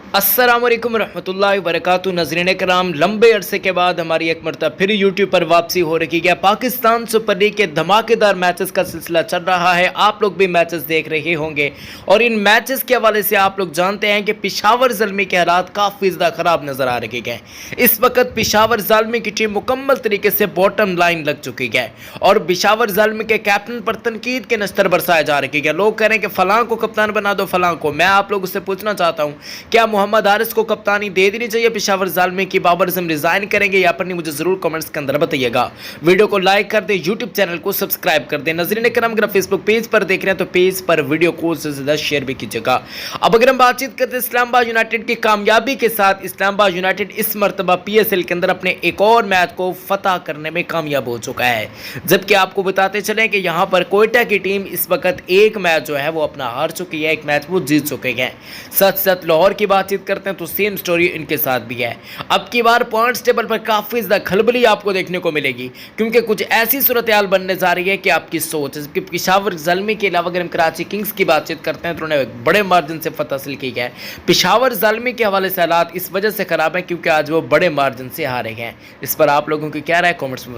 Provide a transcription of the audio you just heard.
अस्सलाम वालेकुम रहमतुल्लाहि व बरकातुहू। नज़रीन कराम, लंबे अरसे के बाद हमारी एक मरतबा फिर यूट्यूब पर वापसी हो रही है। पाकिस्तान सुपर लीग के धमाकेदार मैचेस का सिलसिला चल रहा है। आप लोग भी मैचेस देख रहे होंगे और इन मैचेस के हवाले से आप लोग जानते हैं कि पेशावर ज़ल्मी के हालात काफ़ी ज़्यादा ख़राब नज़र आ रहे हैं। इस वक्त पेशावर ज़ल्मी की टीम मुकम्मल तरीके से बॉटम लाइन लग चुकी है और पेशावर ज़ल्मी के कैप्टन पर तनकीद के नस्तर बरसाए जा रहे हैं। लोग कह रहे हैं कि फ़लाँ को कप्तान बना दो, फ़लाँ को। मैं आप लोगों से पूछना चाहता हूँ, क्या मोहम्मद हारिस को कप्तानी दे देनी चाहिए पेशावर ज़ल्मी की? बाबर आज़म रिजाइन करेंगे या पर नहीं? मुझे जरूर कमेंट्स के अंदर बताइएगा। वीडियो को लाइक कर दें, यूट्यूब चैनल को सब्सक्राइब कर दें। नज़रीन करम, अगर फेसबुक पेज पर देख रहे हैं तो पेज पर वीडियो को ज्यादा शेयर भी कीजिएगा। अब अगर हम बातचीत करते हैं इस्लामाबाद यूनाइटेड की कामयाबी के साथ, इस्लामाबाद यूनाइटेड इस मरतबा PSL के अंदर अपने एक और मैच को फतह करने में कामयाब हो चुका है। जबकि आपको बताते चले कि यहाँ पर कोयटा की टीम इस वक्त एक मैच जो है वो अपना हार चुकी है, एक मैच वो जीत चुके हैं। साथ साथ लाहौर की बातचीत करते हैं तो सेम स्टोरी इनके साथ भी है। अब की बार पॉइंट्स टेबल पर काफी ज्यादा खलबली आपको देखने को मिलेगी, क्योंकि कुछ ऐसी सूरत हाल बनने जा रही है कि आपकी सोच। जबकि पेशावर ज़ल्मी के अलावा अगर हम कराची किंग्स की बातचीत करते हैं तो उन्होंने बड़े मार्जिन से फतह हासिल की है। पेशावर ज़ल्मी के हवाले से हालात इस वजह से खराब है क्योंकि आज वो बड़े मार्जिन से हारे हैं। इस पर आप लोगों की क्या राय, कॉमेंट्स में